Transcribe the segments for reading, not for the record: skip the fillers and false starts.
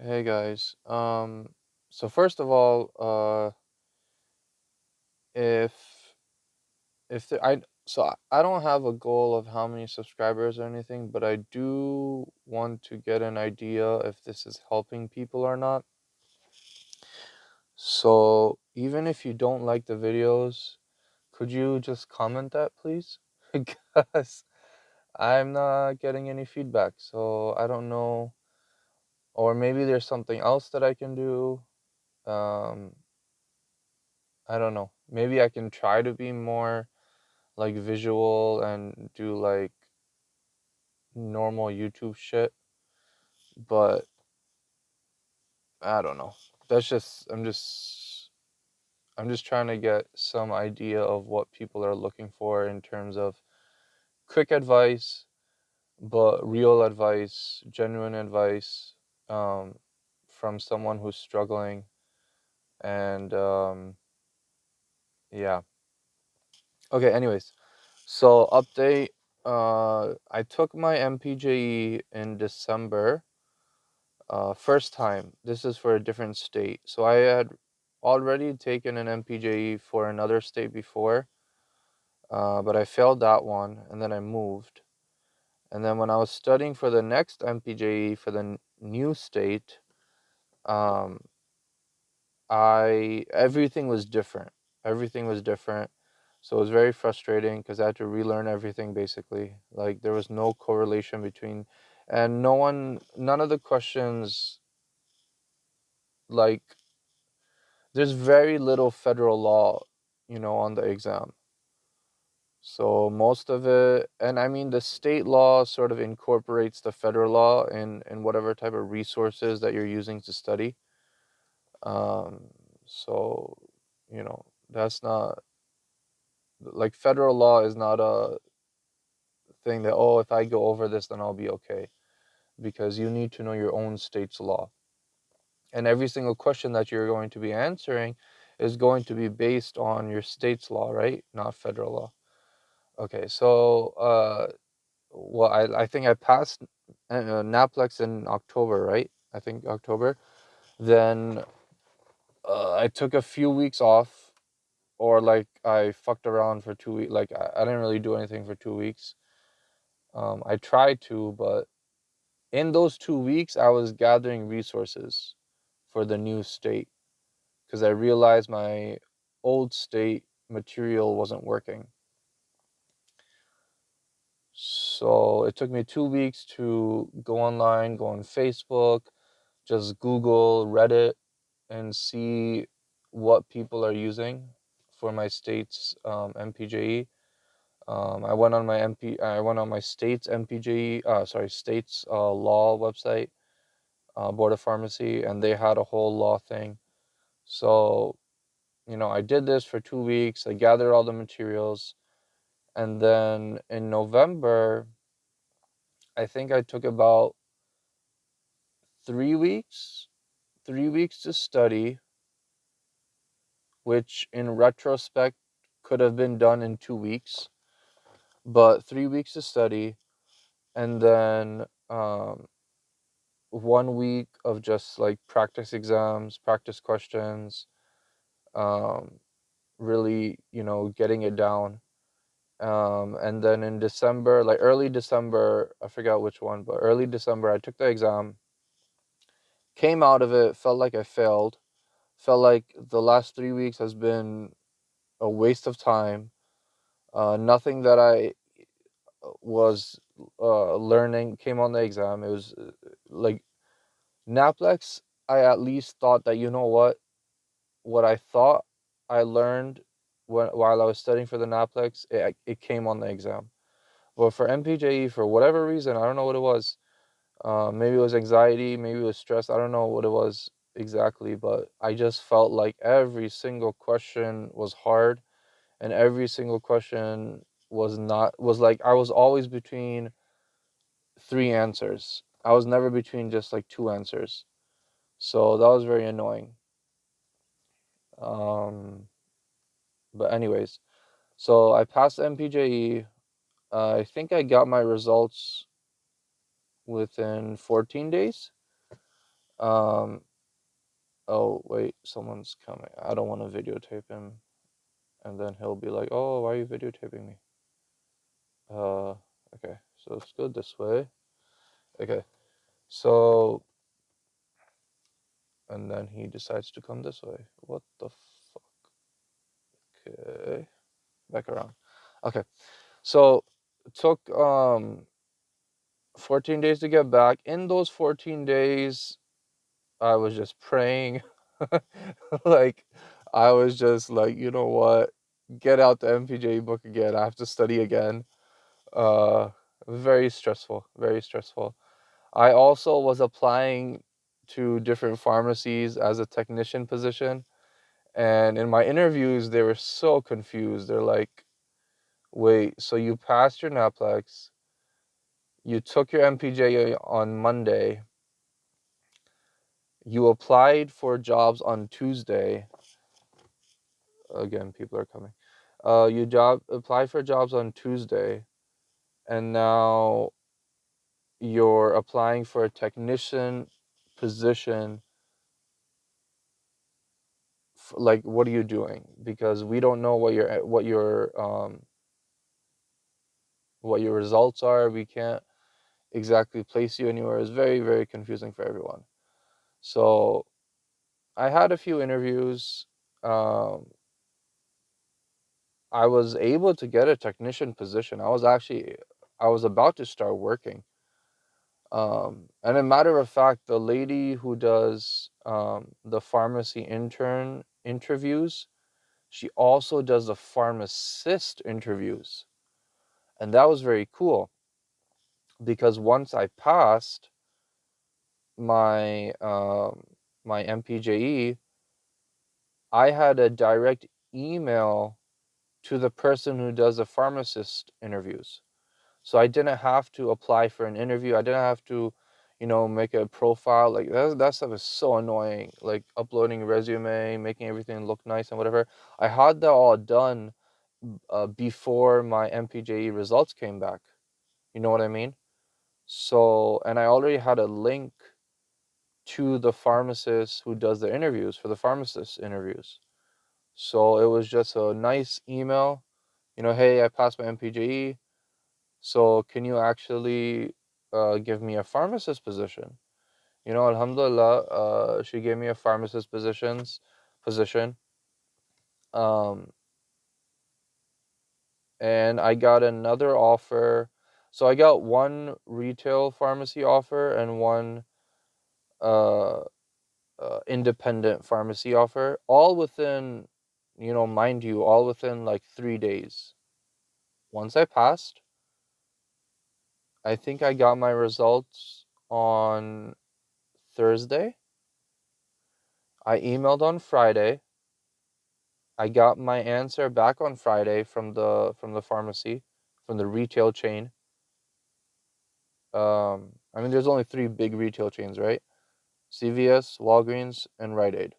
Hey guys. So first of all, if I don't have a goal of how many subscribers or anything, but I do want to get an idea if this is helping people or not. So even if you don't like the videos, could you just comment that, please? Because I'm not getting any feedback, so I don't know, or maybe there's something else that I can do. Um, I don't know. Maybe I can try to be more like visual and do like normal YouTube shit, but I don't know. That's just I'm just trying to get some idea of what people are looking for in terms of quick advice, but real advice, genuine advice, um, from someone who's struggling. And yeah. Okay, anyways. So update, I took my MPJE in December. First time. This is for a different state. So I had already taken an MPJE for another state before, but I failed that one, and then I moved. And then when I was studying for the next MPJE for the new state, um, everything was different. Everything was different. So it was very frustrating because I had to relearn everything basically. Like there was no correlation between, and none of the questions, like there's very little federal law, on the exam. So most of it, and I mean the state law sort of incorporates the federal law in whatever type of resources that you're using to study. Um, so, that's not like federal law is not a thing that, oh, if I go over this, then I'll be okay. Because you need to know your own state's law. And every single question that you're going to be answering is going to be based on your state's law, right? Not federal law. Okay, so well, I think I passed NAPLEX in October, right? I think October. Then I took a few weeks off, or like I fucked around for 2 weeks. Like I didn't really do anything for 2 weeks. I tried to, but in those 2 weeks, I was gathering resources for the new state because I realized my old state material wasn't working. So it took me 2 weeks to go online, go on Facebook, just Google, Reddit, and see what people are using for my state's MPJE. I went on my state's MPJE, state's law website, Board of Pharmacy, and they had a whole law thing. So, I did this for 2 weeks. I gathered all the materials, and then in November, I think I took about 3 weeks, 3 weeks to study, which in retrospect could have been done in 2 weeks, but 3 weeks to study, and then 1 week of just like practice exams, practice questions, um, really, getting it down. And then in December, like early December, I forgot which one, but early December, I took the exam, came out of it, felt like I failed, felt like the last 3 weeks has been a waste of time. Nothing that I was learning came on the exam. It was like NAPLEX. I at least thought that, what I thought I learned while I was studying for the NAPLEX, it came on the exam. But for MPJE, for whatever reason, I don't know what it was. Maybe it was anxiety, maybe it was stress. I don't know what it was exactly, but I just felt like every single question was hard, and every single question was like I was always between three answers. I was never between just like two answers. So that was very annoying. Um, but anyways, so I passed MPJE. I think I got my results within 14 days. Um, oh, wait, someone's coming. I don't want to videotape him. And then he'll be like, oh, why are you videotaping me? Okay, so let's go this way. Okay, so, and then he decides to come this way. What the fuck? Okay, back around. Okay, so it took 14 days to get back. In those 14 days, I was just praying. Like, I was just like, you know what? Get out the MPJ book again. I have to study again. Uh, very stressful, very stressful. I also was applying to different pharmacies as a technician position. And in my interviews, they were so confused. They're like, wait, so you passed your NAPLEX, you took your MPJ on Monday, you applied for jobs on Tuesday. Again, people are coming. You applied for jobs on Tuesday, and now you're applying for a technician position. Like, what are you doing? Because we don't know what your results are. We can't exactly place you anywhere. It's very, very confusing for everyone. So I had a few interviews. Um, I was able to get a technician position. I was about to start working. And a matter of fact, the lady who does the pharmacy intern interviews, she also does the pharmacist interviews. And that was very cool because once I passed my my MPJE, I had a direct email to the person who does the pharmacist interviews. So I didn't have to apply for an interview. I didn't have to, make a profile. Like that stuff is so annoying. Like uploading a resume, making everything look nice and whatever. I had that all done before my MPJE results came back. You know what I mean? So, and I already had a link to the pharmacist who does the interviews for the pharmacist interviews. So it was just a nice email, hey, I passed my MPJE. So can you actually give me a pharmacist position? Alhamdulillah, she gave me a pharmacist position. Um, and I got another offer. So I got one retail pharmacy offer and one uh, independent pharmacy offer, all within, mind you, all within like 3 days. Once I passed, I think I got my results on Thursday. I emailed on Friday. I got my answer back on Friday from the pharmacy, from the retail chain. I mean, there's only three big retail chains, right? CVS, Walgreens, and Rite Aid.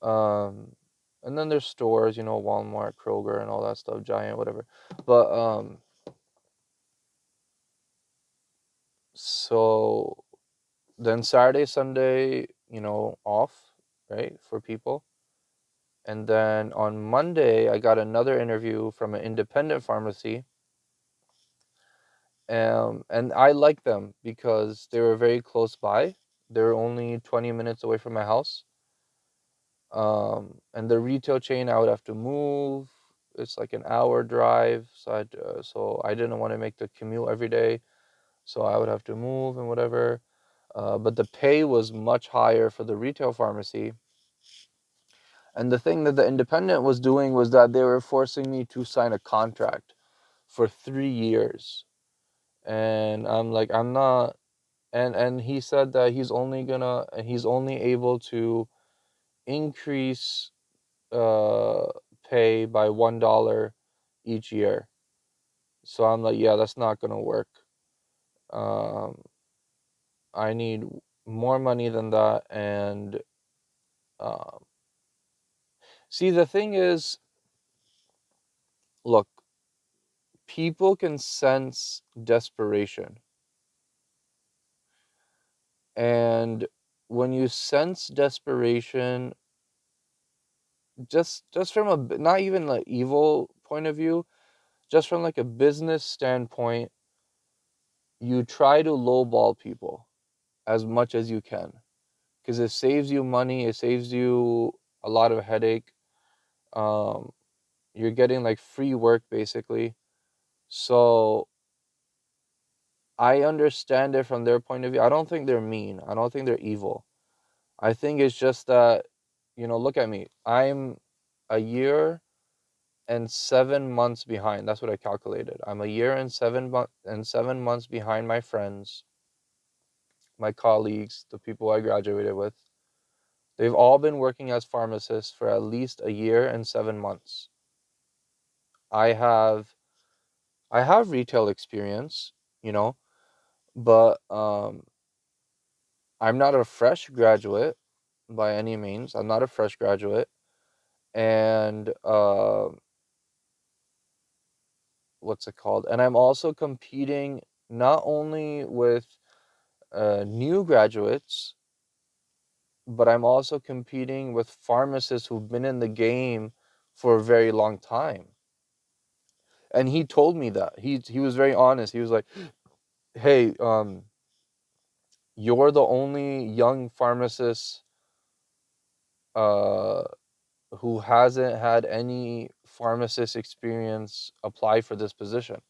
And then there's stores, Walmart, Kroger, and all that stuff, Giant, whatever. But so then Saturday, Sunday, off, right, for people. And then on Monday, I got another interview from an independent pharmacy. And I like them because they were very close by. They were only 20 minutes away from my house. And the retail chain, I would have to move. It's like an hour drive, so I didn't want to make the commute every day. So I would have to move and whatever. But the pay was much higher for the retail pharmacy. And the thing that the independent was doing was that they were forcing me to sign a contract for 3 years. And I'm like, I'm not. And he said that he's only able to increase uh pay by $1 each year. So I'm like, yeah, that's not gonna work. Um, I need more money than that. And um, see, the thing is, look, people can sense desperation, and when you sense desperation, just from not even like evil point of view, just from like a business standpoint, you try to lowball people as much as you can, because it saves you money, it saves you a lot of headache. um you're getting like free work basically. So I understand it from their point of view. I don't think they're mean, I don't think they're evil. I think it's just that, look at me, I'm a year and 7 months behind. That's what I calculated. I'm a year and 7 months behind my friends, my colleagues, the people I graduated with. They've all been working as pharmacists for at least a year and 7 months. I have I have retail experience, you know, but I'm not a fresh graduate by any means. I'm not a fresh graduate, and what's it called? And I'm also competing not only with new graduates, but I'm also competing with pharmacists who've been in the game for a very long time. And he told me that. He was very honest. He was like, "Hey, you're the only young pharmacist uh who hasn't had any pharmacist experience apply for this position.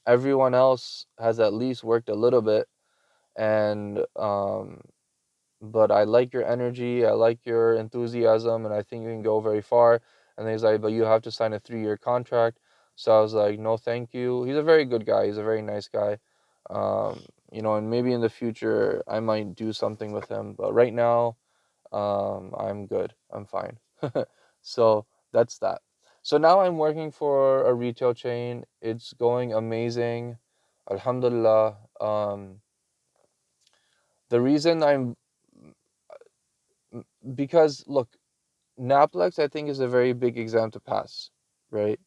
Everyone else has at least worked a little bit, and but I like your energy, I like your enthusiasm, and I think you can go very far." And he's like, "But you have to sign a 3-year contract." So I was like, "No, thank you." He's a very good guy. He's a very nice guy. And maybe in the future I might do something with him. But right now, I'm good. I'm fine. So that's that. So now I'm working for a retail chain. It's going amazing. Alhamdulillah. The reason I'm Because look, NAPLEX I think is a very big exam to pass, right?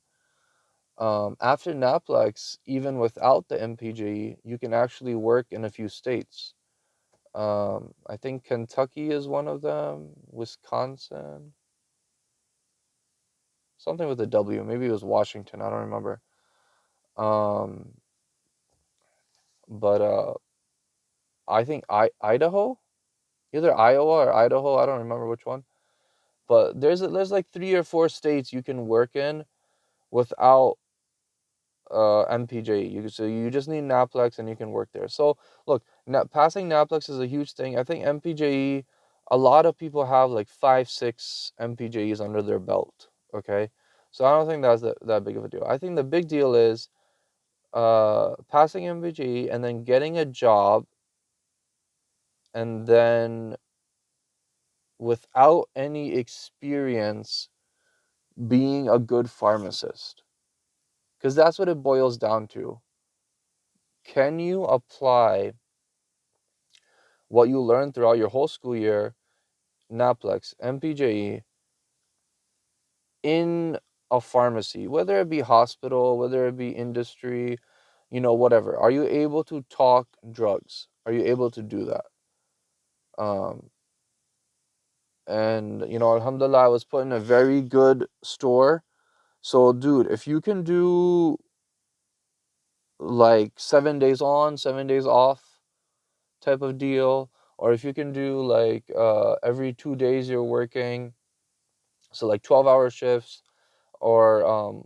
After NAPLEX, even without the MPJE, you can actually work in a few states. I think Kentucky is one of them, Wisconsin, something with a W. Maybe it was Washington. I don't remember. Um, but I think Idaho, either Iowa or Idaho. I don't remember which one. But there's like 3 or 4 states you can work in without MPJ. So you just need NAPLEX and you can work there. So look, passing NAPLEX is a huge thing. I think MPJE, a lot of people have like 5, 6 MPJEs under their belt. Okay, so I don't think that's that big of a deal. I think the big deal is passing MPJE and then getting a job, and then without any experience being a good pharmacist, because that's what it boils down to. Can you apply what you learn throughout your whole school year, NAPLEX, MPJE, in a pharmacy, whether it be hospital, whether it be industry, whatever? Are you able to talk drugs? Are you able to do that? Um, and Alhamdulillah, I was put in a very good store. So, dude, if you can do like 7 days on, 7 days off type of deal, or if you can do like every 2 days you're working, so like 12-hour shifts, or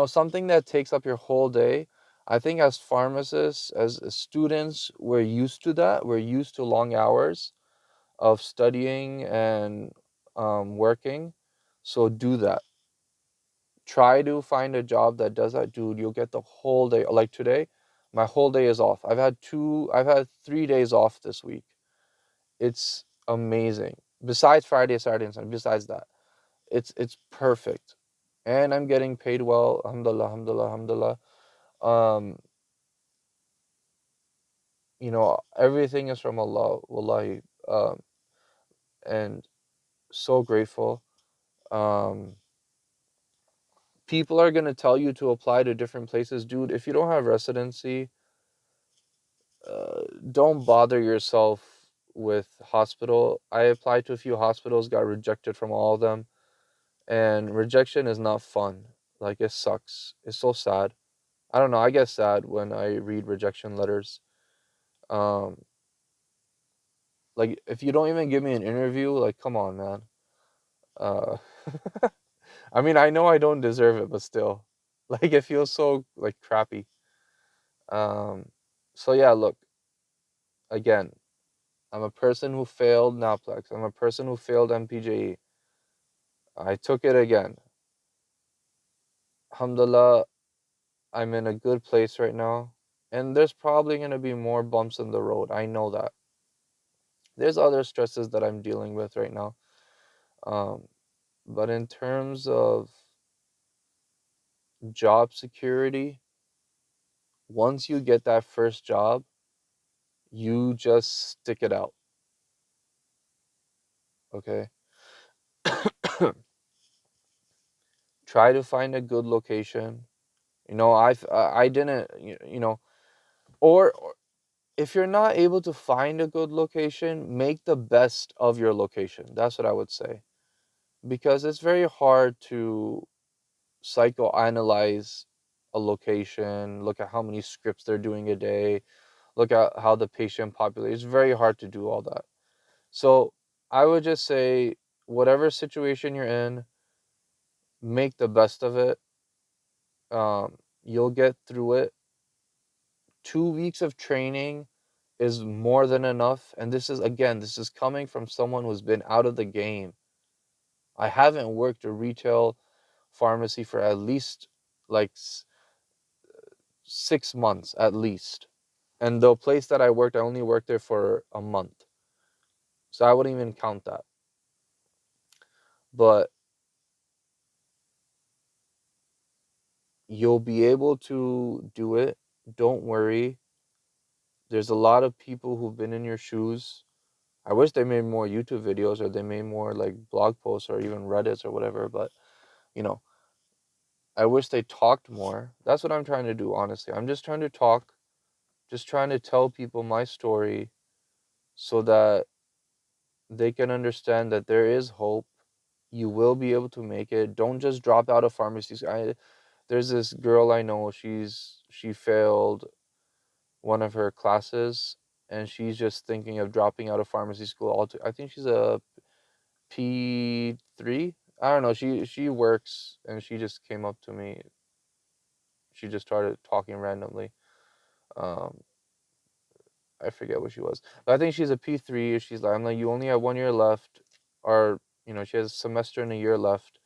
something that takes up your whole day. I think as pharmacists, as students, we're used to that. We're used to long hours of studying and working. So do that. Try to find a job that does that, dude. You'll get the whole day. Like today, my whole day is off. I've had 3 days off this week. It's amazing. Besides Friday, Saturday, and Sunday. Besides that, it's perfect, and I'm getting paid well. Alhamdulillah, alhamdulillah, alhamdulillah. Um, everything is from Allah, wallahi, and so grateful. Um, People are gonna tell you to apply to different places, dude. If you don't have residency, don't bother yourself with hospital. I applied to a few hospitals, got rejected from all of them, and rejection is not fun. Like, it sucks. It's so sad. I don't know, I get sad when I read rejection letters. Um, like, if you don't even give me an interview, like, come on, man. Uh, I mean, I know I don't deserve it, but still, like, it feels so like crappy. Um, so yeah, look, again, I'm a person who failed NAPLEX. I'm a person who failed MPJE. I took it again. Alhamdulillah, I'm in a good place right now. And there's probably going to be more bumps in the road. I know that. There's other stresses that I'm dealing with right now. Um, but in terms of job security, once you get that first job, you just stick it out. Okay? Try to find a good location. I didn't, or if you're not able to find a good location, make the best of your location. That's what I would say. Because it's very hard to psychoanalyze a location, look at how many scripts they're doing a day, look at how the patient population. It's very hard to do all that. So I would just say, whatever situation you're in, make the best of it. You'll get through it. 2 weeks of training is more than enough. And this is coming from someone who's been out of the game. I haven't worked a retail pharmacy for at least like 6 months at least. And the place that I worked, I only worked there for a month. So I wouldn't even count that. But you'll be able to do it. Don't worry. There's a lot of people who've been in your shoes. I wish they made more YouTube videos, or they made more like blog posts or even Reddits or whatever, but you know, I wish they talked more. That's what I'm trying to do, honestly. I'm just trying to talk, just trying to tell people my story so that they can understand that there is hope. You will be able to make it. Don't just drop out of pharmacy. There's this girl I know, she failed one of her classes, and she's just thinking of dropping out of pharmacy school altogether. I think she's a P3. I don't know. She works, and she just came up to me. She just started talking randomly. Um, I forget what she was, but I think she's a P3. She's like, I'm like, you only have 1 year left, or she has a semester and a year left.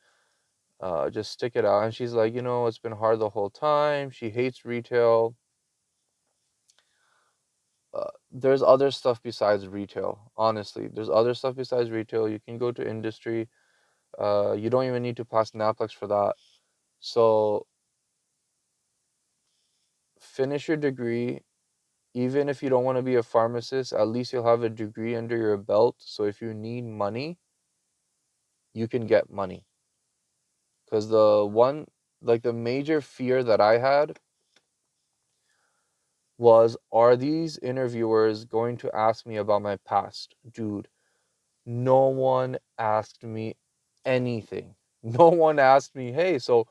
Just stick it out. And she's like, it's been hard the whole time. She hates retail. There's other stuff besides retail. Honestly, there's other stuff besides retail. You can go to industry. You don't even need to pass NAPLEX for that. So finish your degree. Even if you don't want to be a pharmacist, at least you'll have a degree under your belt. So if you need money, you can get money. Because the major fear that I had was, are these interviewers going to ask me about my past? Dude, no one asked me anything. No one asked me, hey, so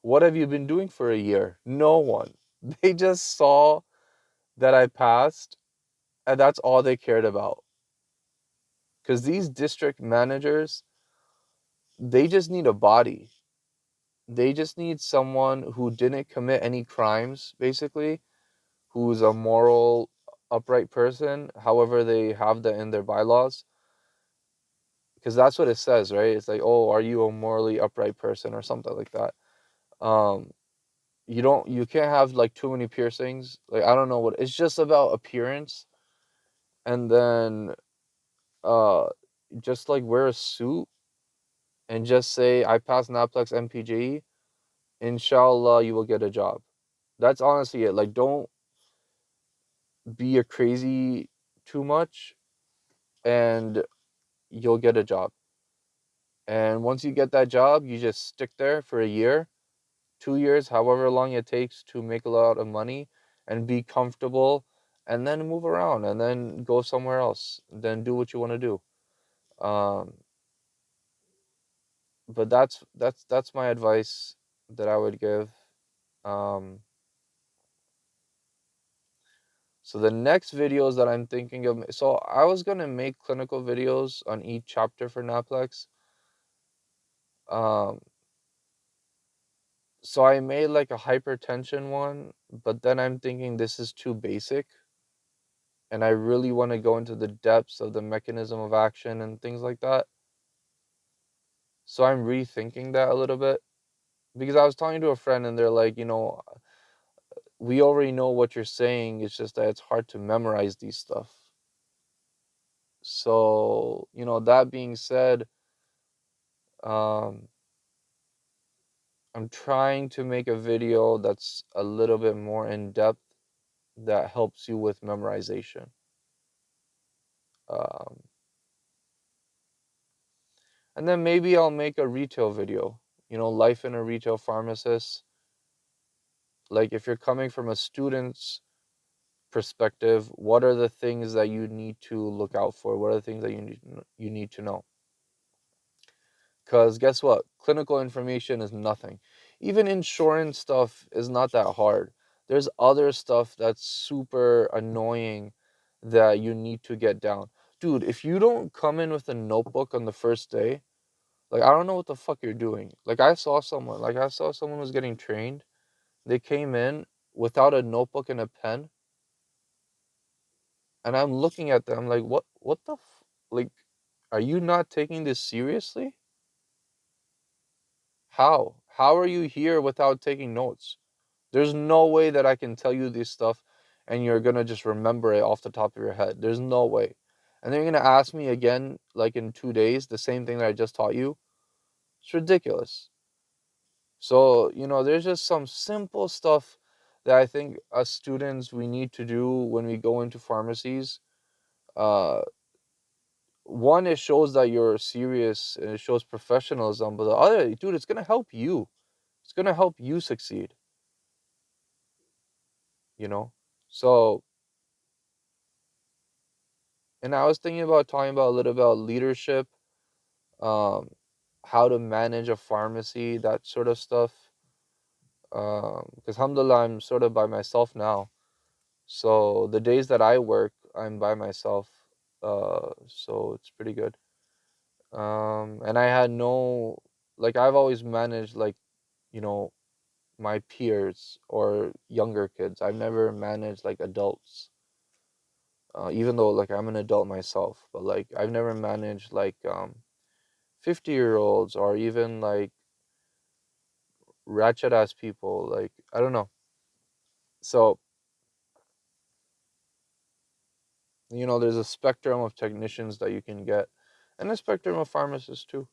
what have you been doing for a year? No one. They just saw that I passed, and that's all they cared about. Because these district managers, they just need a body. They just need someone who didn't commit any crimes, basically, who's a moral, upright person, however they have that in their bylaws. Because that's what it says, right? It's like, oh, are you a morally upright person or something like that. Um, you can't have like too many piercings. Like, I don't know what, it's just about appearance. And then uh just like wear a suit and just say, I passed NAPLEX MPGE, inshallah you will get a job. That's honestly it. Like, don't be a crazy too much, and you'll get a job. And once you get that job, you just stick there for a year, 2 years, however long it takes to make a lot of money and be comfortable and then move around and then go somewhere else, then do what you want to do. um but that's my advice that I would give. um so the next videos that I'm thinking of, so I was going to make clinical videos on each chapter for Naplex. um so I made like a hypertension one, but then I'm thinking this is too basic, and I really want to go into the depths of the mechanism of action and things like that. So I'm rethinking that a little bit, because I was talking to a friend and they're like, we already know what you're saying. It's just that it's hard to memorize these stuff. So, that being said, um, I'm trying to make a video that's a little bit more in depth that helps you with memorization. Um, and then maybe I'll make a retail video, life in a retail pharmacist. Like if you're coming from a student's perspective, what are the things that you need to look out for? What are the things that you need to know? Because guess what? Clinical information is nothing. Even insurance stuff is not that hard. There's other stuff that's super annoying that you need to get down. Dude, if you don't come in with a notebook on the first day, like I don't know what the fuck you're doing. Like I saw someone was getting trained. They came in without a notebook and a pen, and I'm looking at them like, like, are you not taking this seriously? How are you here without taking notes? There's no way that I can tell you this stuff and you're gonna just remember it off the top of your head. There's no way. And then you're gonna ask me again, like in 2 days, the same thing that I just taught you. It's ridiculous. So, there's just some simple stuff that I think as students we need to do when we go into pharmacies. Uh, One, it shows that you're serious and it shows professionalism, but the other, dude, it's gonna help you. It's gonna help you succeed, you know? So, and I was thinking about talking about a little about leadership, um, how to manage a pharmacy, that sort of stuff. Because alhamdulillah, I'm sort of by myself now. So the days that I work, I'm by myself. So it's pretty good. And I had no, like, I've always managed, like, you know, my peers or younger kids. I've never managed like adults. Even though like I'm an adult myself, but like I've never managed like 50-year-olds or even like ratchet ass people. Like I don't know. So, there's a spectrum of technicians that you can get, and a spectrum of pharmacists too.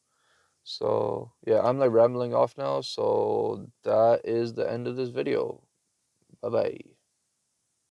So yeah, I'm like rambling off now. So that is the end of this video. Bye bye.